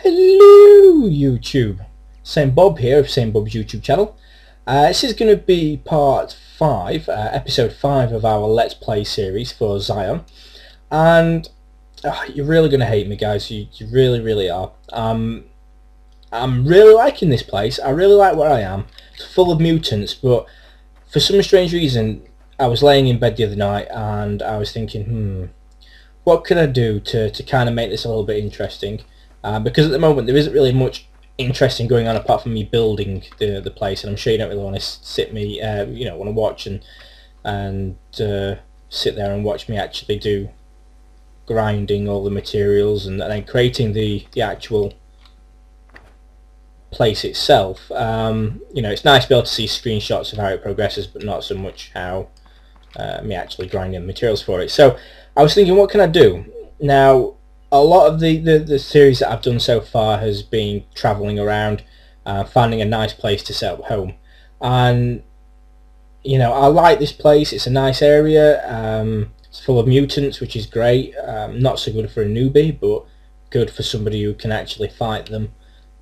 Hello YouTube, Saintbob here of Saintbob's YouTube channel. This is going to be part 5, episode 5 of our Let's Play series for Xsyon. And you're really going to hate me, guys, you really are. I'm really liking this place. I really like where I am. It's full of mutants, but for some strange reason I was laying in bed the other night and I was thinking, what could I do to kind of make this a little bit interesting? Because at the moment there isn't really much interesting going on apart from me building the place, and I'm sure you don't really want to sit me, want to watch and sit there and watch me actually do grinding all the materials and then creating the actual place itself. It's nice to be able to see screenshots of how it progresses, but not so much how me actually grinding the materials for it. So I was thinking, what can I do now? A lot of the series that I've done so far has been travelling around, finding a nice place to set up home, and I like this place. It's a nice area. It's full of mutants, which is great. Not so good for a newbie, but good for somebody who can actually fight them.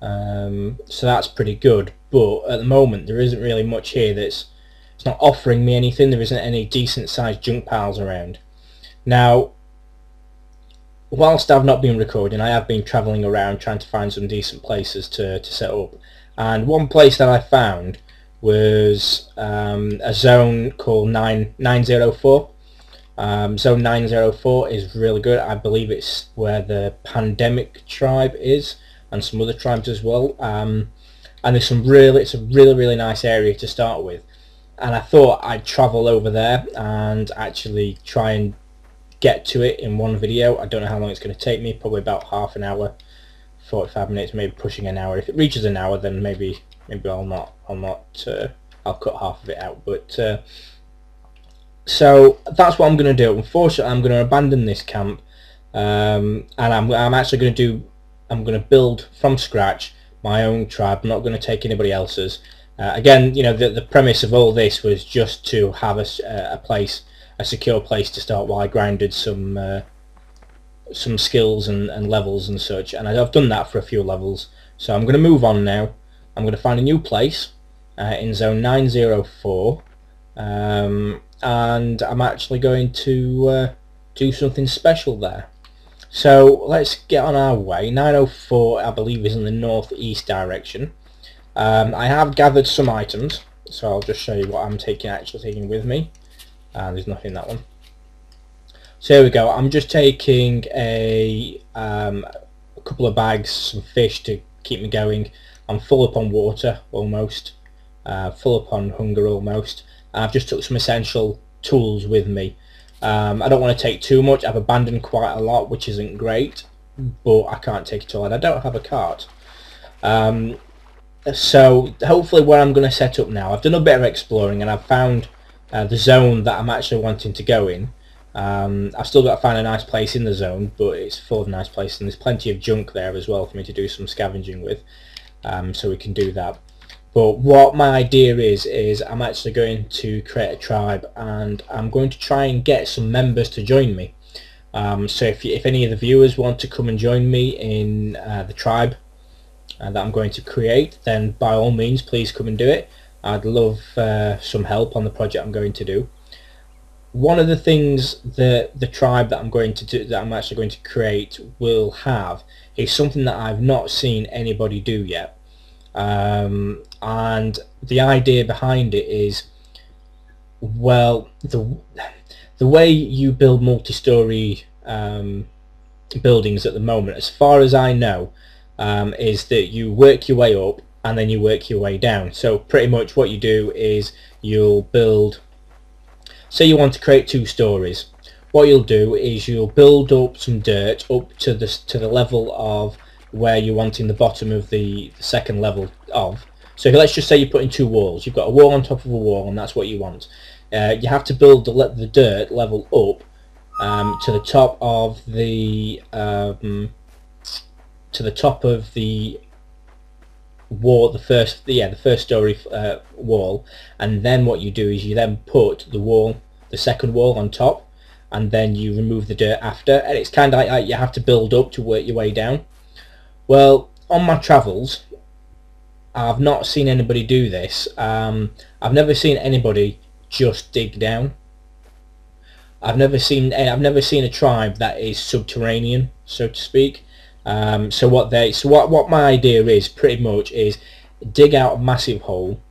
So that's pretty good. But at the moment, there isn't really much here it's not offering me anything. There isn't any decent sized junk piles around. Now, whilst I've not been recording, I have been travelling around trying to find some decent places to set up, and one place that I found was a zone called 904. Zone 904 is really good. I believe it's where the Pandemic tribe is, and some other tribes as well. And it's a really nice area to start with, and I thought I'd travel over there and actually try and get to it in one video. I don't know how long it's going to take me, probably about half an hour, 45 minutes, maybe pushing an hour. If it reaches an hour, then maybe I'll cut half of it out. But so that's what I'm going to do. Unfortunately, I'm going to abandon this camp, and I'm actually going to build from scratch my own tribe. I'm not going to take anybody else's. Again, the premise of all this was just to have a secure place to start while I grinded some skills and levels and such, and I've done that for a few levels. So I'm going to move on now. I'm going to find a new place in zone 904, and I'm actually going to do something special there. So let's get on our way. 904, I believe, is in the northeast direction. I have gathered some items, so I'll just show you what I'm actually taking with me. There's nothing in that one. So here we go. I'm just taking a couple of bags, some fish to keep me going. I'm full up on water almost, full up on hunger almost. I've just took some essential tools with me. I don't want to take too much. I've abandoned quite a lot, which isn't great, but I can't take it all, and I don't have a cart. So hopefully where I'm going to set up now, I've done a bit of exploring and I've found the zone that I'm actually wanting to go in. I've still got to find a nice place in the zone, but it's full of nice places, and there's plenty of junk there as well for me to do some scavenging with, so we can do that. But what my idea is I'm actually going to create a tribe, and I'm going to try and get some members to join me. So if any of the viewers want to come and join me in the tribe that I'm going to create, then by all means please come and do it. I'd love some help on the project I'm going to do. One of the things that the tribe that I'm actually going to create will have is something that I've not seen anybody do yet. And the idea behind it is, well, the way you build multi-story buildings at the moment, as far as I know, is that you work your way up and then you work your way down. So pretty much what you do is you'll build, say you want to create 2 stories, what you'll do is you'll build up some dirt up to the level of where you're wanting the bottom of the second level of. So let's just say you're putting 2 walls. You've got a wall on top of a wall, and that's what you want. You have to build the dirt level up to the top of the wall, the first story wall, and then what you do is you then put the second wall on top, and then you remove the dirt after, and it's kind of like you have to build up to work your way down. Well, on my travels, I've not seen anybody do this. I've never seen anybody just dig down. I've never seen a tribe that is subterranean, so to speak. So what my idea is pretty much is dig out a massive hole,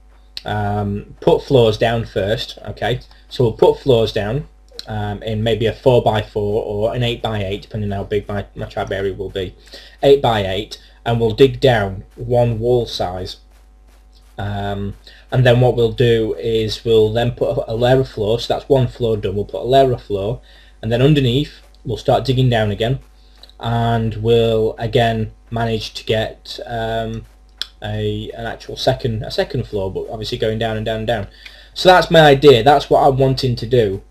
put floors down first. Okay, so we'll put floors down in maybe a 4x4 or an 8x8, depending on how big my tribe area will be. 8x8, and we'll dig down one wall size. And then what we'll do is we'll then put a layer of floor, so that's one floor done. We'll put a layer of floor, and then underneath we'll start digging down again, and we'll again manage to get an actual second floor, but obviously going down and down and down. So that's my idea. That's what I'm wanting to do,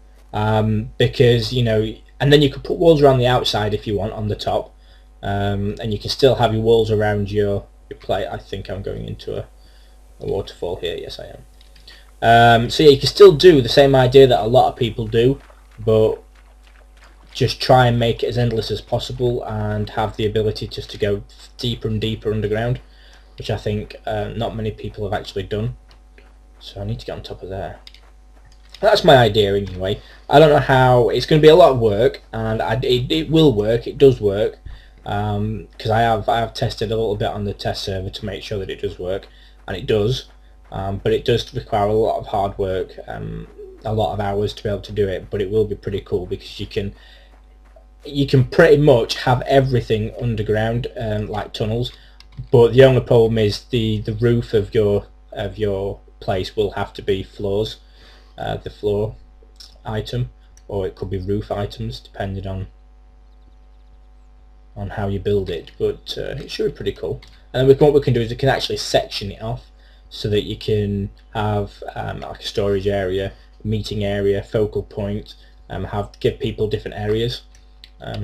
because you know, and then you could put walls around the outside if you want on the top, and you can still have your walls around your plate. I think I'm going into a waterfall here. Yes, I am. So yeah, you can still do the same idea that a lot of people do, but just try and make it as endless as possible and have the ability just to go deeper and deeper underground, which I think not many people have actually done. So I need to get on top of there. That's my idea anyway. I don't know how. It's going to be a lot of work, and it will work. It does work, because I have tested a little bit on the test server to make sure that it does work. And it does, but it does require a lot of hard work, a lot of hours to be able to do it. But it will be pretty cool because you can pretty much have everything underground, like tunnels. But the only problem is the roof of your place will have to be floors, the floor item, or it could be roof items depending on how you build it. But it should be pretty cool. And then what we can do is we can actually section it off so that you can have like a storage area, meeting area, focal point, give people different areas.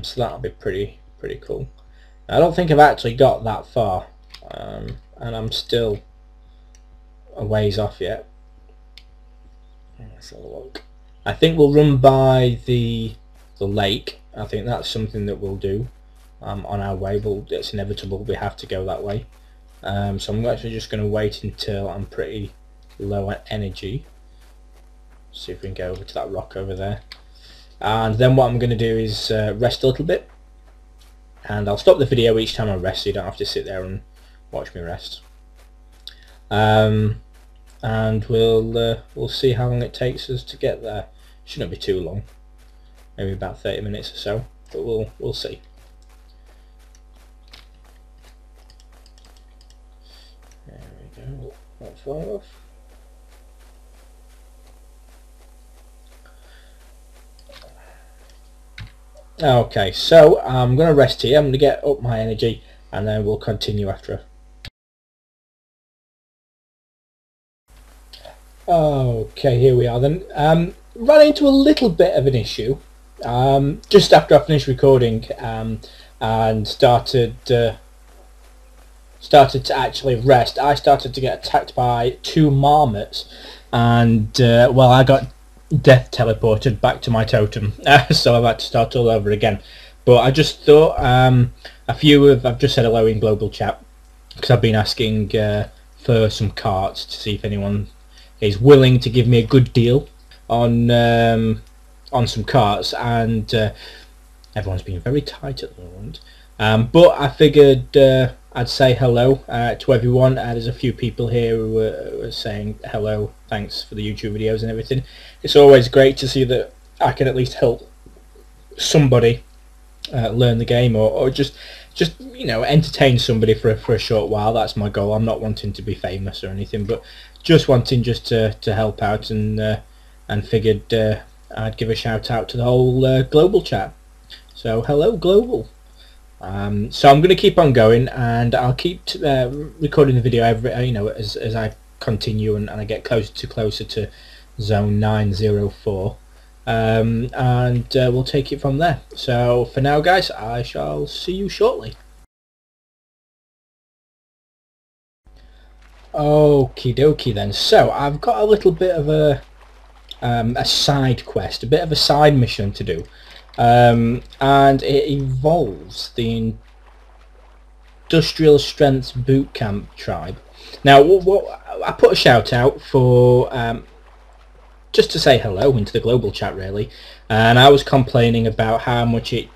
So that'll be pretty cool. I don't think I've actually got that far, and I'm still a ways off yet. Let's have a look. I think we'll run by the lake. I think that's something that we'll do. On our way, but it's inevitable we have to go that way. So I'm actually just going to wait until I'm pretty low on energy. See if we can go over to that rock over there. And then what I'm going to do is rest a little bit. And I'll stop the video each time I rest so you don't have to sit there and watch me rest. And we'll see how long it takes us to get there. Shouldn't be too long. Maybe about 30 minutes or so. But we'll see. Not far off. Okay, so I'm going to rest here. I'm going to get up my energy and then we'll continue after. Okay, here we are then. Ran into a little bit of an issue just after I finished recording, and started to actually rest. I started to get attacked by 2 marmots, and well, I got death teleported back to my totem, so I've had to start all over again. But I just thought I've just said hello in global chat because I've been asking for some carts to see if anyone is willing to give me a good deal on some carts, and everyone's been very tight at the moment. But I figured I'd say hello to everyone. There's a few people here who were saying hello, thanks for the YouTube videos and everything. It's always great to see that I can at least help somebody learn the game, or just you know, entertain somebody for a short while. That's my goal. I'm not wanting to be famous or anything, but just wanting to help out, and figured I'd give a shout out to the whole global chat. So hello global. So I'm going to keep on going, and I'll keep recording the video every, you know, as I continue and I get closer to zone 904, and we'll take it from there. So for now, guys, I shall see you shortly. Okie dokie then. So I've got a little bit of a side quest, a bit of a side mission to do. And it involves the Industrial Strength Bootcamp tribe. Now, what I put a shout out for just to say hello into the global chat, really, and I was complaining about how much it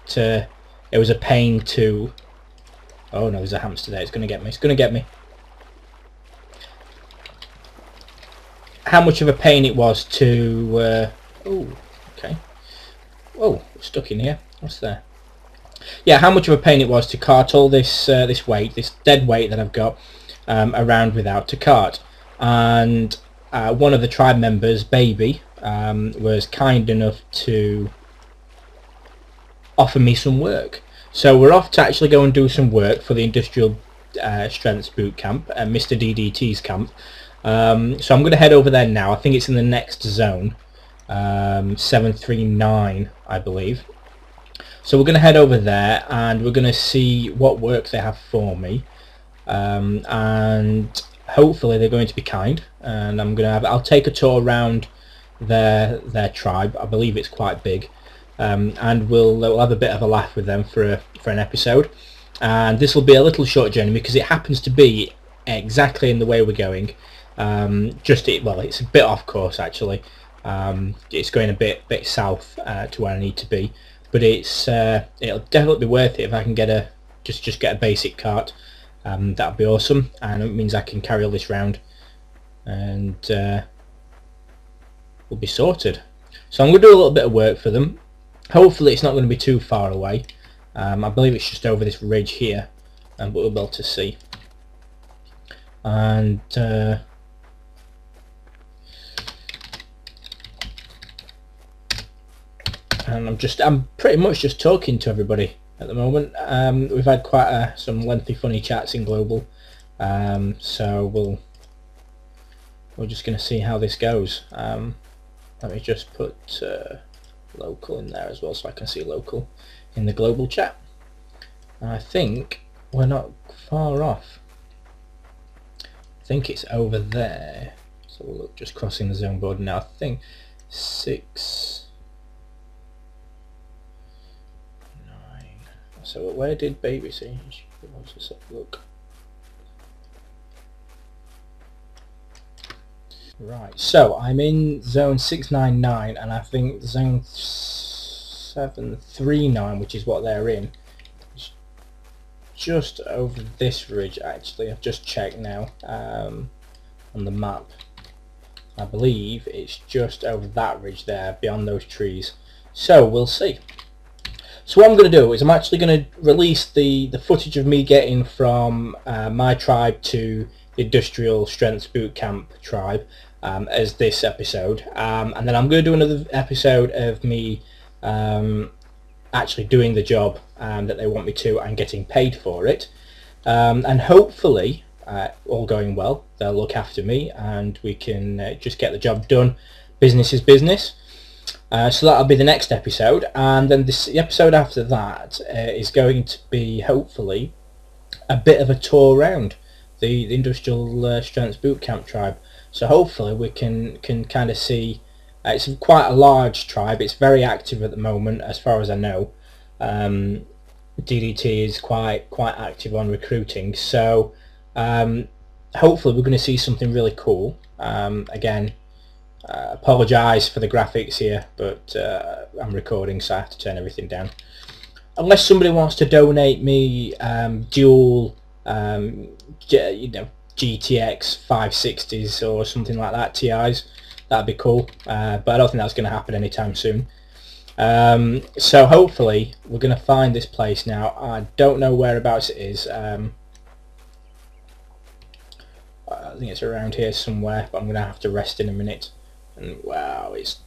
was a pain to. Oh no, there's a hamster there. It's going to get me. It's going to get me. How much of a pain it was to. Oh, okay. Oh, stuck in here. What's there? Yeah, how much of a pain it was to cart all this this weight, this dead weight that I've got around without to cart. And one of the tribe members, Baby, was kind enough to offer me some work. So we're off to actually go and do some work for the Industrial Strengths Boot Camp, Mr. DDT's camp. So I'm going to head over there now. I think it's in the next zone, 739, I believe. So we're going to head over there and we're going to see what work they have for me, and hopefully they're going to be kind. And I'll take a tour around their tribe. I believe it's quite big, and we'll have a bit of a laugh with them for an episode. And this will be a little short journey because it happens to be exactly in the way we're going. Well, it's a bit off course actually. It's going a bit south to where I need to be. But it'll definitely be worth it if I can get just get a basic cart. That'll be awesome, and it means I can carry all this round, and we'll be sorted. So I'm going to do a little bit of work for them. Hopefully it's not going to be too far away. I believe it's just over this ridge here, but we'll be able to see. And I'm pretty much just talking to everybody at the moment. We've had quite some lengthy funny chats in global, so we're just going to see how this goes. Let me just put local in there as well so I can see local in the global chat. And I think we're not far off. I think it's over there. So we'll look, just crossing the zone border now. I think 6, 9. So where did Baby see? Let's just have a look. Right, so I'm in zone 699 and I think zone 739, which is what they're in, is just over this ridge actually. I've just checked now on the map. I believe it's just over that ridge there, beyond those trees. So we'll see. So what I'm going to do is I'm actually going to release the footage of me getting from my tribe to the Industrial Strengths Bootcamp tribe as this episode, and then I'm going to do another episode of me actually doing the job that they want me to and getting paid for it, and hopefully all going well they'll look after me and we can just get the job done. Business is business. So that'll be the next episode, and then the episode after that is going to be hopefully a bit of a tour around the Industrial Strengths Bootcamp tribe. So hopefully we can kind of see. It's quite a large tribe. It's very active at the moment, as far as I know. DDT is quite active on recruiting. So hopefully we're going to see something really cool. Again, apologise for the graphics here, but I'm recording, so I have to turn everything down. Unless somebody wants to donate me dual, GTX 560s or something like that, TIs, that'd be cool. But I don't think that's going to happen anytime soon. So hopefully we're going to find this place now. I don't know whereabouts it is. I think it's around here somewhere, but I'm going to have to rest in a minute. And wow, it's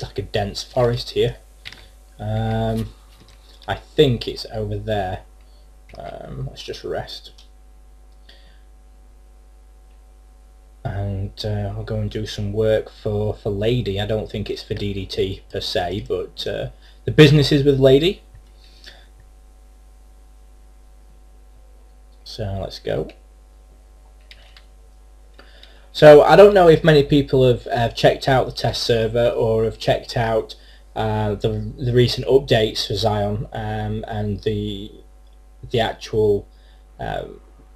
like a dense forest here. I think it's over there. Let's just rest. And I'll go and do some work for Lady. I don't think it's for DDT per se, but the business is with Lady. So let's go. So I don't know if many people have checked out the test server or have checked out the recent updates for Xsyon and the actual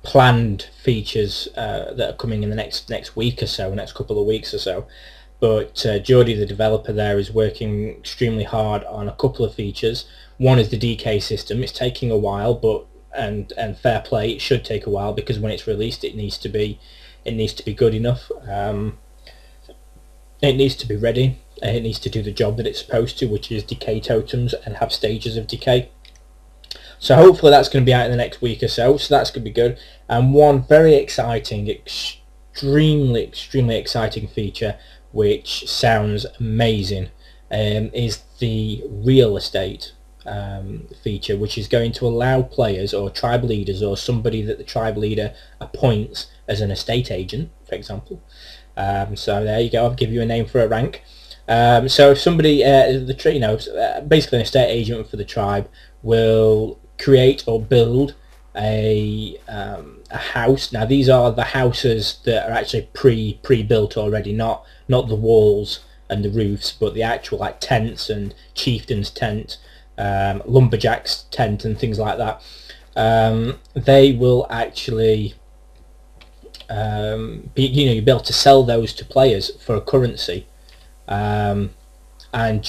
planned features that are coming in the next week or so, next couple of weeks or so. But Geordie, the developer there, is working extremely hard on a couple of features. One is the DK system. It's taking a while, but and fair play, it should take a while, because when it's released, it needs to be good enough. It needs to be ready. It needs to do the job that it's supposed to, which is decay totems and have stages of decay. So hopefully that's going to be out in the next week or so. So that's going to be good. And one very exciting, extremely exciting feature, which sounds amazing, is the real estate feature, which is going to allow players or tribe leaders or somebody that the tribe leader appoints as an estate agent, for example. So there you go. I'll give you a name for a rank. So if somebody, basically an estate agent for the tribe, will create or build a house. Now these are the houses that are actually pre-built already, not the walls and the roofs, but the actual like tents and chieftain's tent, lumberjack's tent and things like that. They will actually you'll be able to sell those to players for a currency, and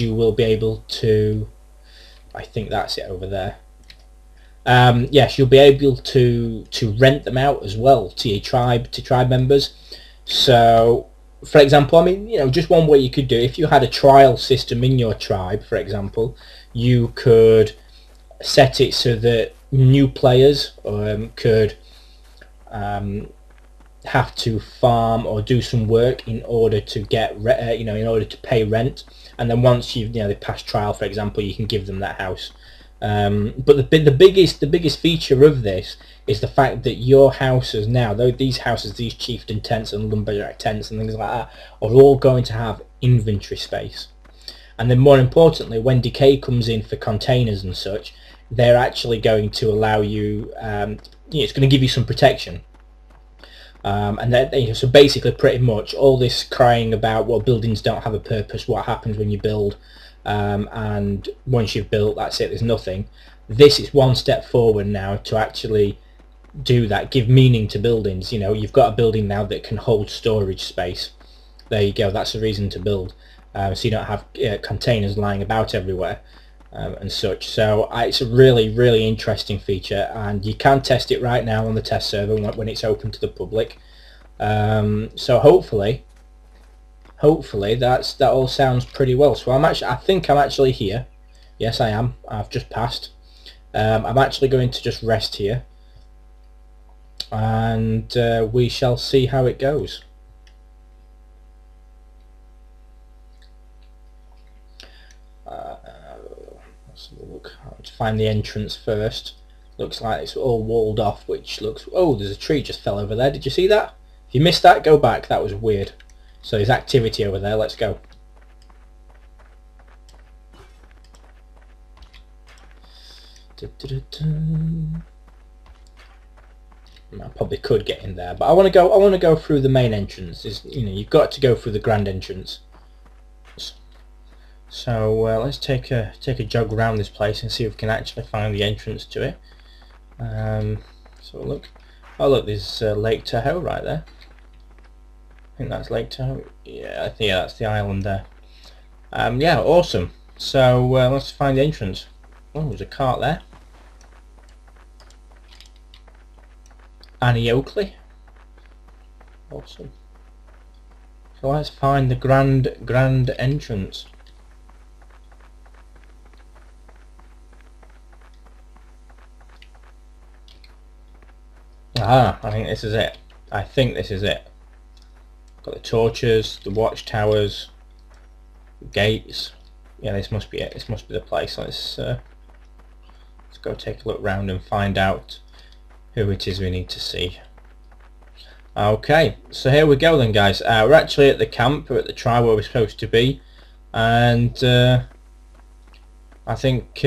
you will be able to, I think that's it over there. Yes, you'll be able to rent them out as well to your tribe, to tribe members. So for example, I mean, just one way you could do, if you had a trial system in your tribe, for example, you could set it so that new players could have to farm or do some work in order to get in order to pay rent, and then once they pass trial, for example, you can give them that house. But the biggest feature of this is the fact that your houses now, though these houses, these chieftain tents and lumberjack tents and things like that, are all going to have inventory space. And then more importantly, when decay comes in for containers and such, they're actually going to allow you, it's going to give you some protection. And then, so basically pretty much all this crying about, well, buildings don't have a purpose, what happens when you build, and once you've built, that's it, there's nothing. This is one step forward now to actually do that, give meaning to buildings. You've got a building now that can hold storage space. There you go, that's the reason to build. So you don't have containers lying about everywhere and such. So it's a really interesting feature, and you can test it right now on the test server when it's open to the public. So hopefully that all sounds pretty well. So I think I'm actually here. Yes, I am. I've just passed. I'm actually going to just rest here, and we shall see how it goes. Let's have a look. Let's find the entrance first. Looks like it's all walled off, which looks... Oh, there's a tree just fell over there. Did you see that? If you missed that, go back. That was weird. So there's activity over there. Let's go. I probably could get in there, but I want to go through the main entrance. You've got to go through the grand entrance. So let's take a jog around this place and see if we can actually find the entrance to it. So look, there's Lake Tahoe right there. I think that's Lake Tahoe. Yeah, that's the island there. Yeah, awesome. So let's find the entrance. Oh, there's a cart there. Annie Oakley. Awesome. So let's find the grand entrance. I think this is it. Got the torches, the watchtowers, the gates. Yeah, this must be it. This must be the place. Let's go take a look round and find out who it is we need to see. Okay, so here we go then, guys. We're actually at the camp, we're at the tribe where we're supposed to be, and I think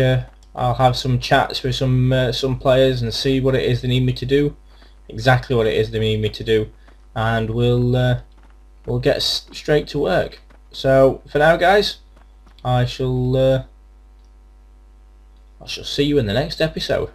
I'll have some chats with some players and see what it is they need me to do, exactly what it is they need me to do, and we'll get straight to work. So for now, guys, I shall see you in the next episode.